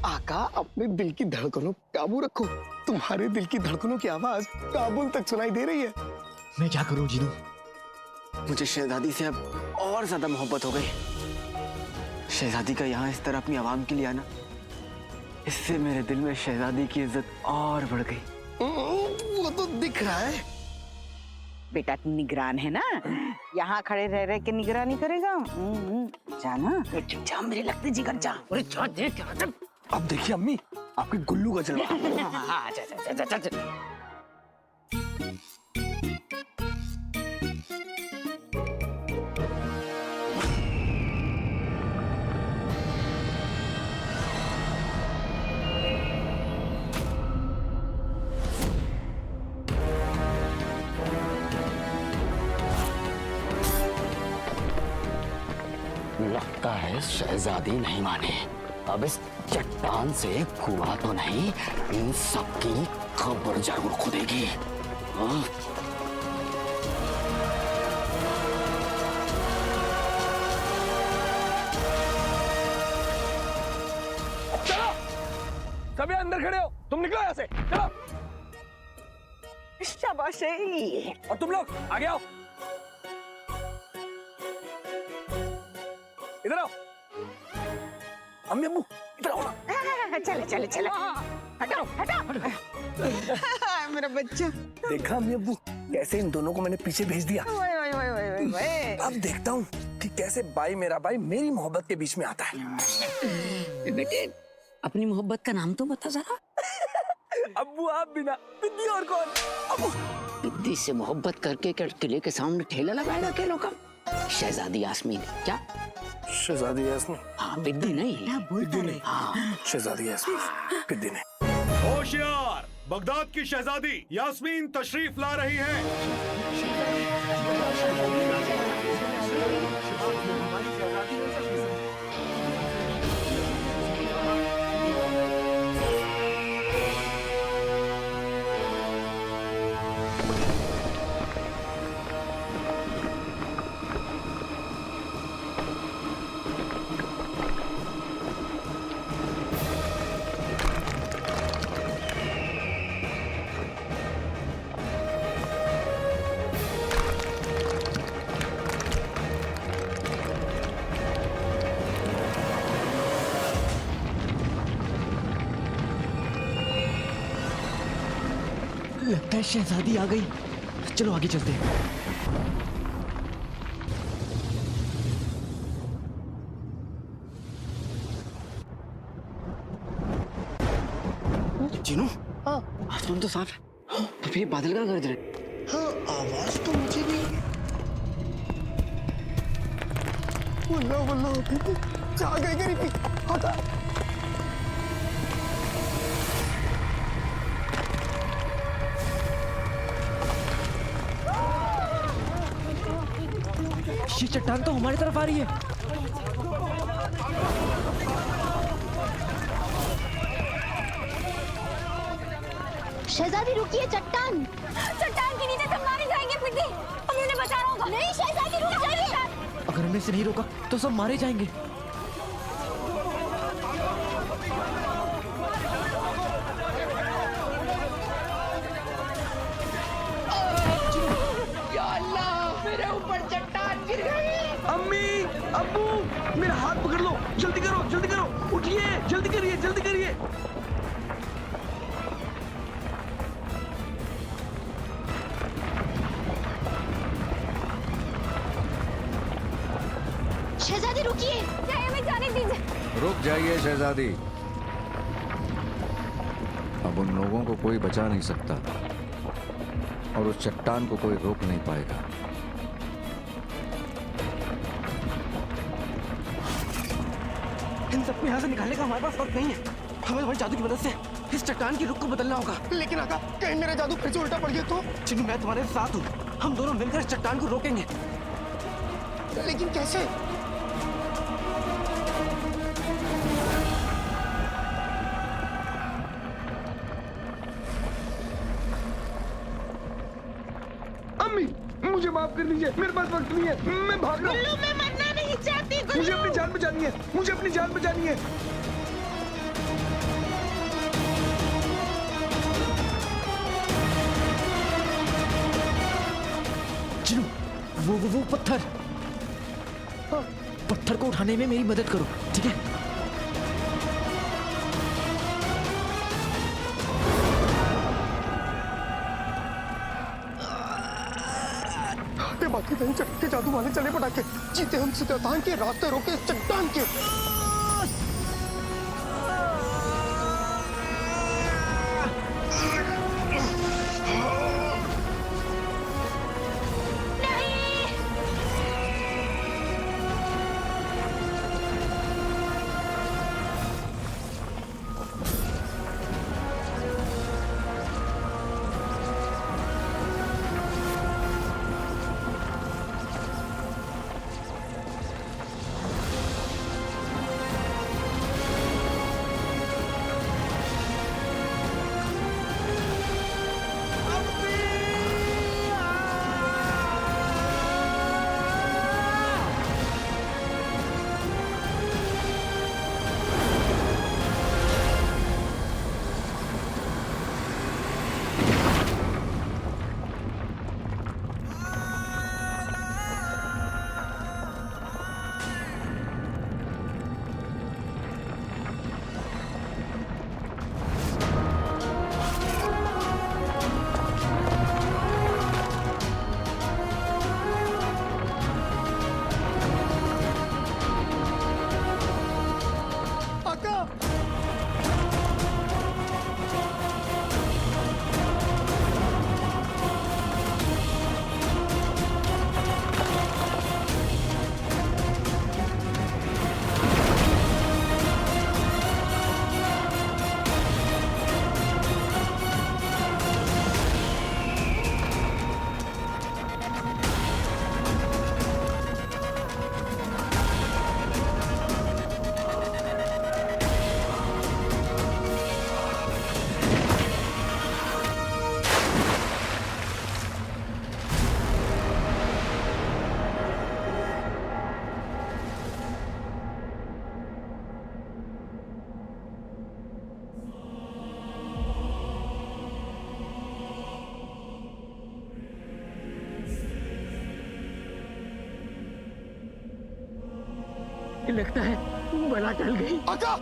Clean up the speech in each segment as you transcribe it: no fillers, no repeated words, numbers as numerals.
आका अपने दिल की धड़कनों पे काबू रखो। तुम्हारे दिल की धड़कनों की आवाज काबुल तक सुनाई दे रही है। मैं क्या करूं जीनू? मुझे शहजादी से अब और ज्यादा मोहब्बत हो गई। शहजादी का यहाँ इस तरह अपनी आवाम के लिए आना, इससे मेरे दिल में शहजादी की इज्जत और बढ़ गई। वो तो दिख रहा है। बेटा तू निगरान है ना, यहाँ खड़े रह रहे के निगरानी करेगा। जाना जा, मेरे लगते जिगर जा। अरे जा देख। अब देखिए अम्मी, आपके गुल्लू का जलवा। लगता है शहजादी नहीं माने। अब इस चट्टान से कुआं तो नहीं, इन सबकी खबर जरूर खुदेगी। चलो सभी अंदर खड़े हो, तुम निकलो यहाँ से। चलो शाबाश। और तुम लोग आगे आओ, इधर आओ। अम्मी अम्मू इधर आओ ना। चले चले हटाओ हटाओ। मेरा बच्चा। देखा अम्मी अब्बू, कैसे इन दोनों को मैंने पीछे भेज दिया। अब देखता हूँ कि कैसे भाई मेरा भाई मेरी मोहब्बत के बीच में आता है। बेटे अपनी मोहब्बत का नाम तो बता जरा। अब्बू आप बिना बिद्दी और कौन? अब्बू बिद्दी से मोहब्बत करके क्या किले के सामने ठेला लगाएगा अकेलों का? शहजादी यास्मीन। क्या शहजादी यास्मीन? हाँ बिद्दी नहीं। बिद्दी नहीं। हाँ शहजादी यास्मीन, बिद्दी नहीं। होशियार, बगदाद की शहजादी यास्मीन तशरीफ ला रही है। लगता है शहजादी आ गई। चलो आगे चलते हैं। जीनू, आसमान तो साफ है, तो फिर ये बादल का गरज रहे। हाँ आवाज तो मुझे भी। वल्लाह वल्लाह कहाँ गए गरीबी? हटा। ये चट्टान तो हमारी तरफ आ रही है। शहजादी रुकिए, चट्टान के नीचे सब मारे जाएंगे। पिटी हमें उन्हें बचाना होगा। नहीं शहजादी रुक जाइए। अगर हमने इसे नहीं रोका तो सब मारे जाएंगे। या अल्लाह, मेरे ऊपर चट्टान गिर गई। अम्मी अब्बू मेरा हाथ पकड़ लो, जल्दी करो जल्दी करो, उठिए जल्दी करिए जल्दी करिए। शहजादी रुकिए, चाहे हमें जाने दीजिए। रुक जाइए शहजादी, अब उन लोगों को कोई बचा नहीं सकता और उस चट्टान को कोई रोक नहीं पाएगा। इन सबको यहाँ से निकालने का हमारे पास वक्त नहीं है। हमें हमारे जादू की मदद से इस चट्टान की रुख को बदलना होगा। लेकिन आका कहीं मेरा जादू फिर से उल्टा पड़ गया तो? चिन्नू मैं तुम्हारे साथ हूँ, हम दोनों मिलकर इस चट्टान को रोकेंगे। लेकिन कैसे? अम्मी मुझे माफ कर दीजिए, मेरे पास वक्त नहीं है, मैं भाग रहा हूँ। मैं मरना नहीं चाहती। मुझे अपनी जान बचानी है, मुझे अपनी जान बचानी है। चिनू, वो पत्थर, पत्थर को उठाने में मेरी मदद करो, ठीक है? बाकी कहीं चक्के जादू वाले चले पटाखे, जीते हम शैतान के रास्ते रोके चट्टान के। लगता है बला टल गई। आका!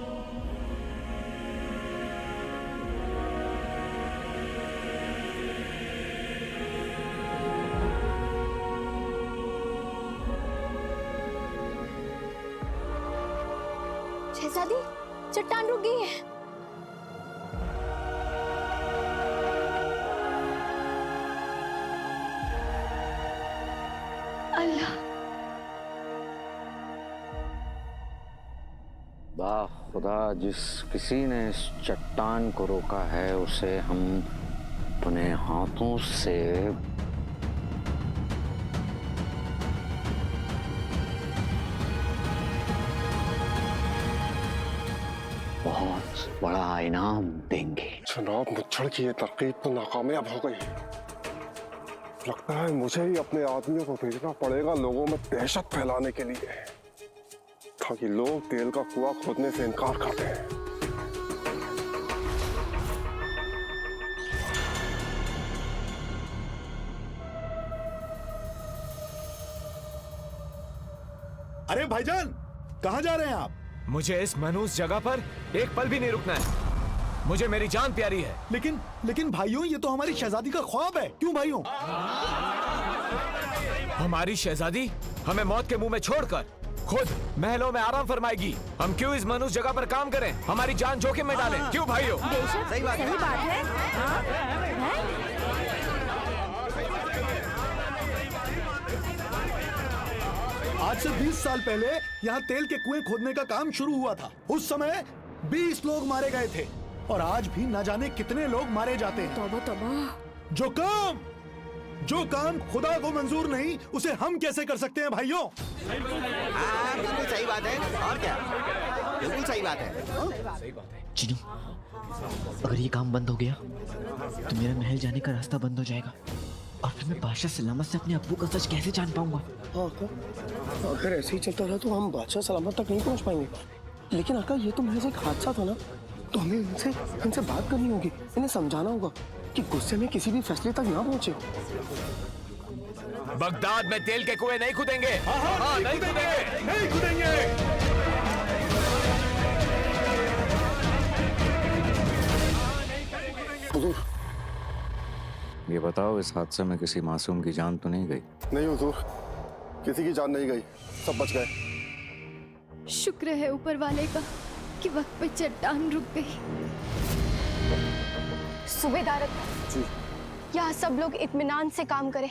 शहजादी, चट्टान रुक गई है। अल्लाह, वाह खुदा, जिस किसी ने इस चट्टान को रोका है उसे हम अपने हाथों से बहुत बड़ा इनाम देंगे। जनाब, मुच्छड़ की ये तरकीब तो नाकामयाब हो गई। लगता है मुझे ही अपने आदमियों को भेजना पड़ेगा लोगों में दहशत फैलाने के लिए, ताकि लोग तेल का कुआं खोदने से इनकार कर दें। अरे भाईजान, कहाँ जा रहे हैं आप? मुझे इस मनहूस जगह पर एक पल भी नहीं रुकना है। मुझे मेरी जान प्यारी है। लेकिन भाइयों, ये तो हमारी शहजादी का ख्वाब है। क्यों भाइयों? हमारी शहजादी हमें मौत के मुंह में छोड़कर खुद महलों में आराम फरमाएगी। हम क्यों इस मनहूस जगह पर काम करें, हमारी जान जोखिम में डालें? क्यों भाइयों? सही बात है। आज से 20 साल पहले यहाँ तेल के कुएं खोदने का काम शुरू हुआ था। उस समय 20 लोग मारे गए थे और आज भी न जाने कितने लोग मारे जाते हैं। तौबा तौबा। जो काम खुदा को मंजूर नहीं, उसे हम कैसे कर सकते हैं भाइयों? बिल्कुल सही बात है। और क्या, बिल्कुल सही बात है। चिनू, अगर ये काम बंद हो गया तो मेरा महल जाने का रास्ता बंद हो जाएगा और फिर मैं बादशाह सलामत से अपने अब्बू का सच कैसे जान पाऊंगा? अगर ऐसे ही चलता रहा तो हम बादशाह सलामत तक नहीं पहुंच पाएंगे। लेकिन आका, ये तो महज एक हादसा था ना, तो हमें इनसे बात करनी होगी, इन्हें समझाना होगा कि गुस्से में किसी भी फैसले तक ना पहुंचे। बगदाद में तेल के कुएं नहीं खुदेंगे। हाँ, नहीं खुदेंगे, नहीं खुदेंगे। ये बताओ, इस हादसे में किसी मासूम की जान तो नहीं गई? नहीं हुजूर, किसी की जान नहीं गई, सब बच गए। शुक्र है ऊपर वाले का कि वक्त पे चट्टान रुक गई। सूबेदार जी। यहाँ सब लोग इत्मीनान से काम करें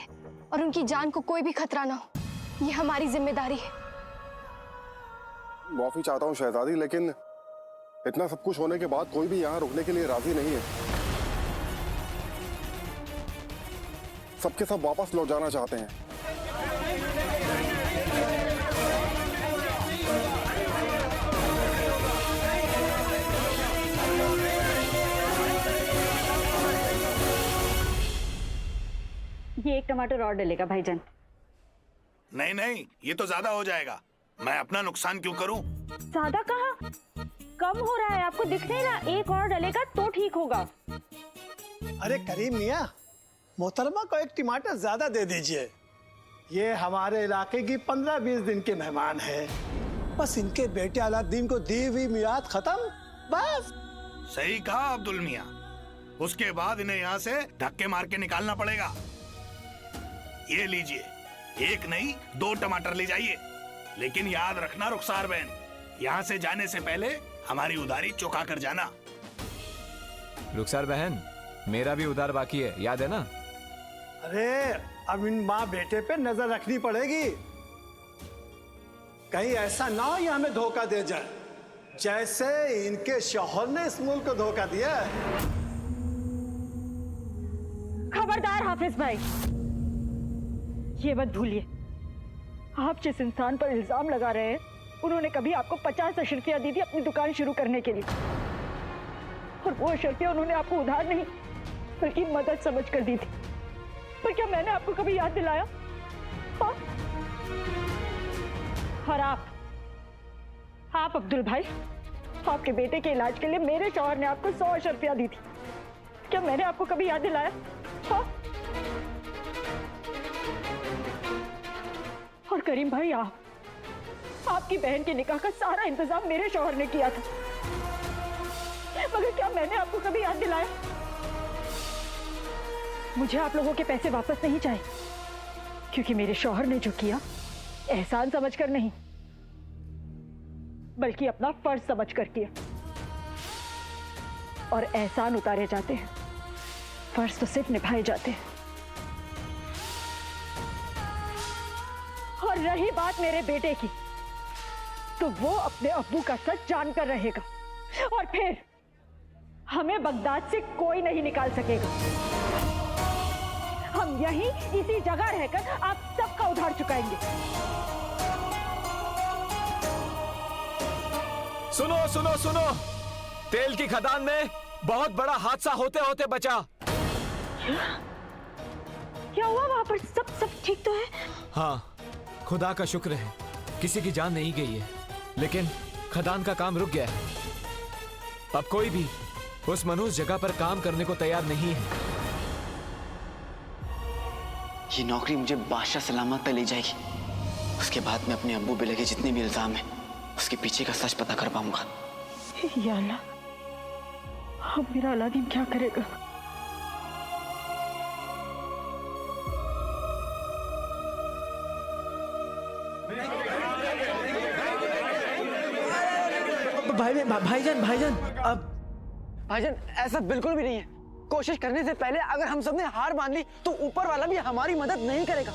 और उनकी जान को कोई भी खतरा ना हो, ये हमारी जिम्मेदारी है। माफी चाहता हूँ शहजादी, लेकिन इतना सब कुछ होने के बाद कोई भी यहाँ रुकने के लिए राजी नहीं है। सबके सब वापस लौट जाना चाहते हैं। ये एक टमाटर और डलेगा भाईजान। नहीं नहीं, ये तो ज्यादा हो जाएगा। मैं अपना नुकसान क्यों करूं? ज्यादा कहाँ, कम हो रहा है, आपको दिख नहीं रहा? एक और डलेगा तो ठीक होगा। अरे करीम मियाँ, मोहतरमा को एक टमाटर ज्यादा दे दीजिए। ये हमारे इलाके की 15-20 दिन के मेहमान हैं। बस इनके बेटे अलाउद्दीन को दी हुई मियाद खत्म, बस। सही कहा अब्दुल मियाँ, उसके बाद इन्हें यहाँ से धक्के मार के निकालना पड़ेगा। ये लीजिए, एक नहीं 2 टमाटर ले जाइए, लेकिन याद रखना रुखसार बहन, यहाँ से जाने से पहले हमारी उधारी चुका कर जाना। रुखसार बहन, मेरा भी उधार बाकी है, याद है ना? अरे अब इन माँ बेटे पे नजर रखनी पड़ेगी, कहीं ऐसा ना हो ये हमें धोखा दे जाए, जैसे इनके शौहर ने इस मुल्क को धोखा दिया। खबरदार हाफिज भाई, ये मत भूलिए, आप जिस इंसान पर इल्जाम लगा रहे हैं, उन्होंने कभी आपको 50 अशर्फियाँ दी थी अपनी दुकान शुरू करने के लिए, और वो अशर्फियाँ उन्होंने आपको उधार नहीं बल्कि मदद समझ कर दी थी। पर क्या मैंने आपको कभी याद दिलाया? हाँ? और आप अब्दुल भाई, आपके बेटे के इलाज के लिए मेरे शौहर ने आपको 100 अशर्फियाँ दी थी, क्या मैंने आपको कभी याद दिलाया? हाँ? और करीम भाई, आपकी बहन के निकाह का सारा इंतजाम मेरे शौहर ने किया था, मगर क्या मैंने आपको कभी याद दिलाया? मुझे आप लोगों के पैसे वापस नहीं चाहिए, क्योंकि मेरे शौहर ने जो किया एहसान समझकर नहीं बल्कि अपना फर्ज समझकर किया, और एहसान उतारे जाते हैं, फर्ज तो सिर्फ निभाए जाते हैं। और रही बात मेरे बेटे की, तो वो अपने अब्बू का सच जानकर रहेगा, और फिर हमें बगदाद से कोई नहीं निकाल सकेगा। हम यहीं इसी जगह रहकर आप सबका उधार चुकाएंगे। सुनो सुनो सुनो, तेल की खदान में बहुत बड़ा हादसा होते होते बचा। क्या हुआ वहां पर? सब ठीक तो है? हाँ, खुदा का शुक्र है, किसी की जान नहीं गई है, लेकिन खदान का काम रुक गया है। अब कोई भी उस मनहूस जगह पर काम करने को तैयार नहीं है। ये नौकरी मुझे बादशाह सलामत तक ले जाएगी, उसके बाद मैं अपने अब्बू पे लगे जितने भी इल्जाम हैं उसके पीछे का सच पता कर पाऊंगा। या अल्लाह, अब मेरा अलादीन क्या करेगा? भाईजान अब भाईजान, ऐसा बिल्कुल भी नहीं है। कोशिश करने से पहले अगर हम सबने हार मान ली तो ऊपर वाला भी हमारी मदद नहीं करेगा।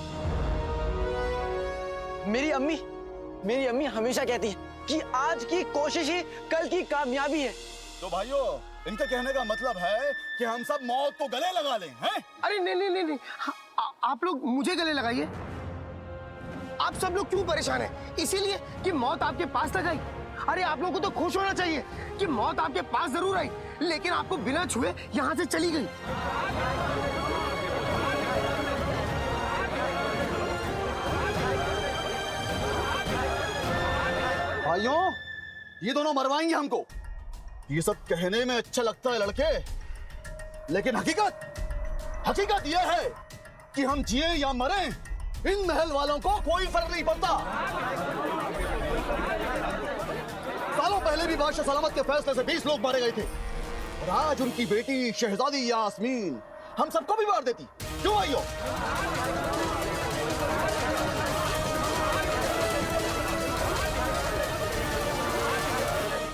मेरी अम्मी हमेशा कहती है कि आज की कोशिश ही कल की कामयाबी है। तो भाइयों, इनके कहने का मतलब है कि हम सब मौत को गले लगा लें, हैं? अरे नहीं, आप लोग मुझे गले लगाइए। आप सब लोग क्यों परेशान हैं? इसीलिए कि मौत आपके पास तक आई। अरे आप लोगों को तो खुश होना चाहिए कि मौत आपके पास जरूर आई, लेकिन आपको बिना छुए यहाँ से चली गई। भाइयों, ये दोनों मरवाएंगे हमको। ये सब कहने में अच्छा लगता है लड़के, लेकिन हकीकत यह है कि हम जिए या मरे, इन महल वालों को कोई फर्क नहीं पड़ता। सालों पहले भी बादशाह सलामत के फैसले से 20 लोग मारे गए थे, और आज उनकी बेटी शहजादी यास्मीन हम सबको भी मार देती। क्यों भाइयों?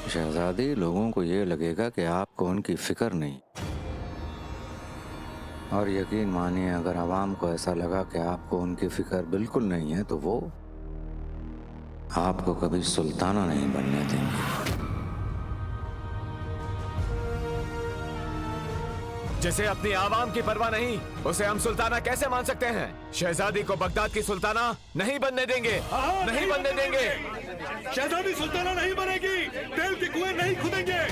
शहजादी, लोगों को ये लगेगा कि आपको उनकी फिक्र नहीं, और यकीन मानिए अगर आवाम को ऐसा लगा कि आपको उनकी फिक्र बिल्कुल नहीं है तो वो आपको कभी सुल्ताना नहीं बनने देंगे। जिसे अपनी आवाम की परवाह नहीं, उसे हम सुल्ताना कैसे मान सकते हैं? शहजादी को बगदाद की सुल्ताना नहीं बनने देंगे, नहीं बनने देंगे। शहजादी सुल्ताना नहीं बनेगी, तेल के कुएं नहीं खुदेंगे।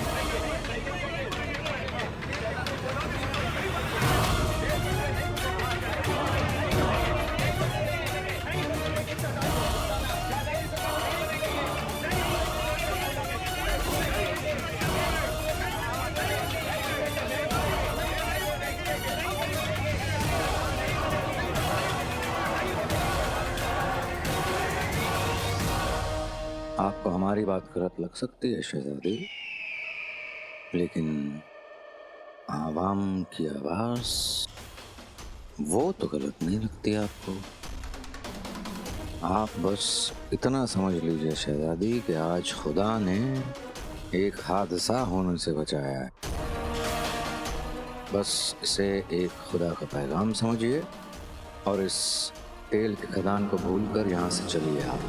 आपको हमारी बात गलत लग सकती है शहजादी, लेकिन आवाम की आवाज वो तो गलत नहीं लगती आपको। आप बस इतना समझ लीजिए शहजादी कि आज खुदा ने एक हादसा होने से बचाया है। बस इसे एक खुदा का पैगाम समझिए और इस तेल के खदान को भूलकर यहाँ से चलिए आप।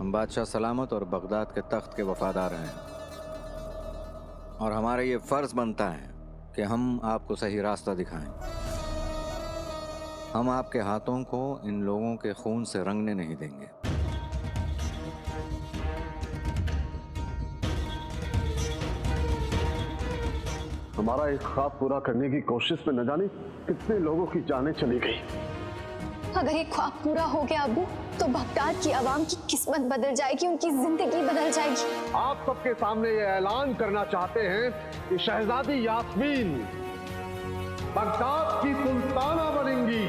हम बादशाह सलामत और बगदाद के तख्त के वफादार हैं, और हमारा ये फर्ज बनता है कि हम आपको सही रास्ता दिखाएं। हम आपके हाथों को इन लोगों के खून से रंगने नहीं देंगे। हमारा एक ख्वाब पूरा करने की कोशिश में न जाने कितने लोगों की जानें चली गई। अगर ये ख्वाब पूरा हो गया अबू, तो बगदाद की आवाम की किस्मत बदल जाएगी, उनकी जिंदगी बदल जाएगी। आप सबके सामने ये ऐलान करना चाहते हैं कि शहजादी यास्मीन बगदाद की सुल्ताना बनेंगी।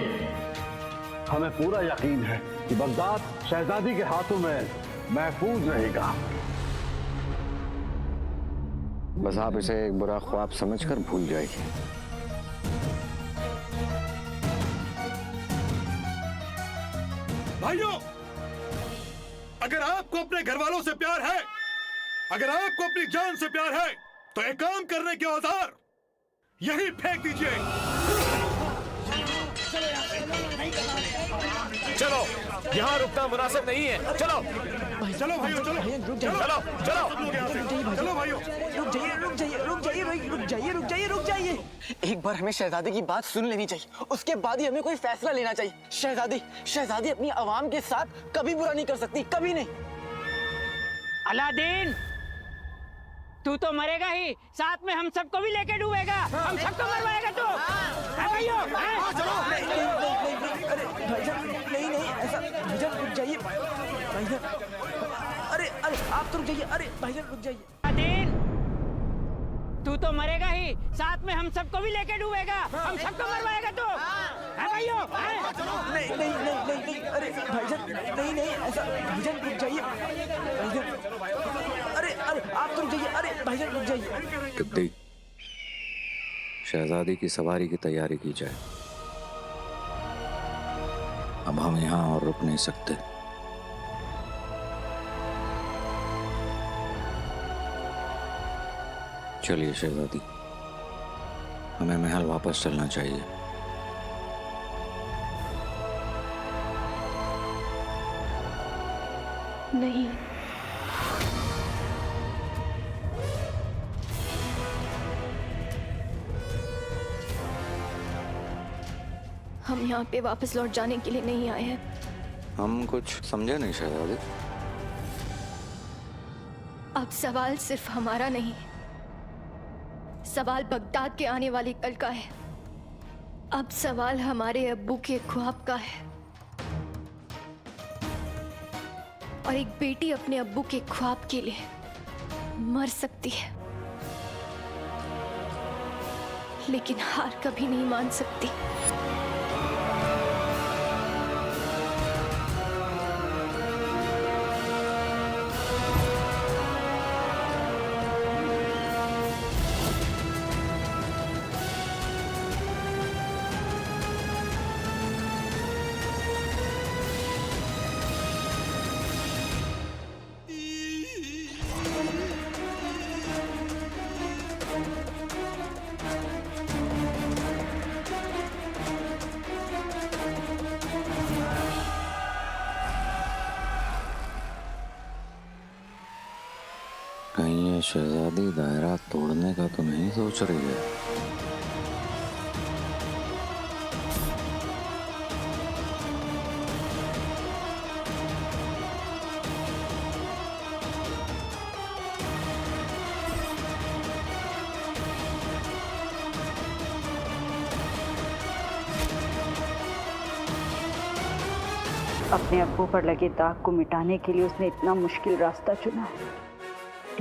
हमें पूरा यकीन है कि बगदाद शहजादी के हाथों में महफूज रहेगा। बस आप इसे एक बुरा ख्वाब समझकर भूल जाइए। भाइयों, अगर आपको अपने घर वालों से प्यार है, अगर आपको अपनी जान से प्यार है, तो एक काम करने के औजार यही फेंक दीजिए। चलो, यहाँ रुकना मुनासिब नहीं है। चलो चलो भाइयों, चलो चलो चलो चलो भाइयों, रुक जाइए। एक बार हमें शहजादी की बात सुन लेनी चाहिए, उसके बाद ही हमें कोई फैसला लेना चाहिए। शहजादी अपनी आवाम के साथ कभी बुरा नहीं कर सकती, कभी नहीं। अलादीन, तू तो मरेगा ही, साथ में हम सबको भी लेके डूबेगा। हम सबको मरवाएगा तू। भाइयों, नहीं ऐसा, भाईजान रुक जाइए। भाईजान, अरे आप तो रुक जाइए। अरे भाईजान रुक जाइए। अलादीन, तू तो मरेगा ही, साथ में हम सबको भी लेके डूबेगा। हम सबको मरवाएगा तू। भाइयों, नहीं, अरे भाईजान, नहीं ऐसा, भाईजान रुक जाइए। भाईजान, अरे आप तो रुक जाइए। अरे भाईजान रुक जाइए। कितनी शहजादी की सवारी की तैयारी की जाए। अब हम यहाँ और रुक नहीं सकते। चलिए शहजादी, हमें महल वापस चलना चाहिए। नहीं, हम यहाँ पे वापस लौट जाने के लिए नहीं आए हैं। हम कुछ समझे नहीं शहजादी। अब सवाल सिर्फ हमारा नहीं, सवाल बगदाद के आने वाली कल का है। अब सवाल हमारे अब्बू के ख्वाब का है। और एक बेटी अपने अब्बू के ख्वाब के लिए मर सकती है, लेकिन हार कभी नहीं मान सकती। कहीं ये शहजादी दायरा तोड़ने का तो नहीं सोच रही है? अपने अब्बू पर लगे दाग को मिटाने के लिए उसने इतना मुश्किल रास्ता चुना है।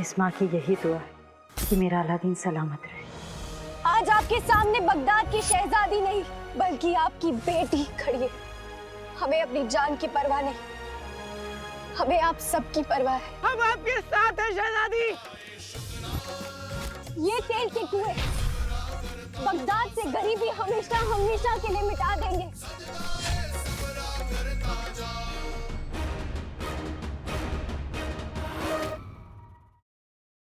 इस माँ की यही दुआ है कि मेरा अलादीन सलामत रहे। आज आपके सामने बगदाद की शहजादी नहीं बल्कि आपकी बेटी खड़ी है। हमें अपनी जान की परवाह नहीं, हमें आप सबकी परवाह है। हम आपके साथ हैं शहजादी। ये तेल के कुएं बगदाद से गरीबी हमेशा हमेशा के लिए मिटा देंगे।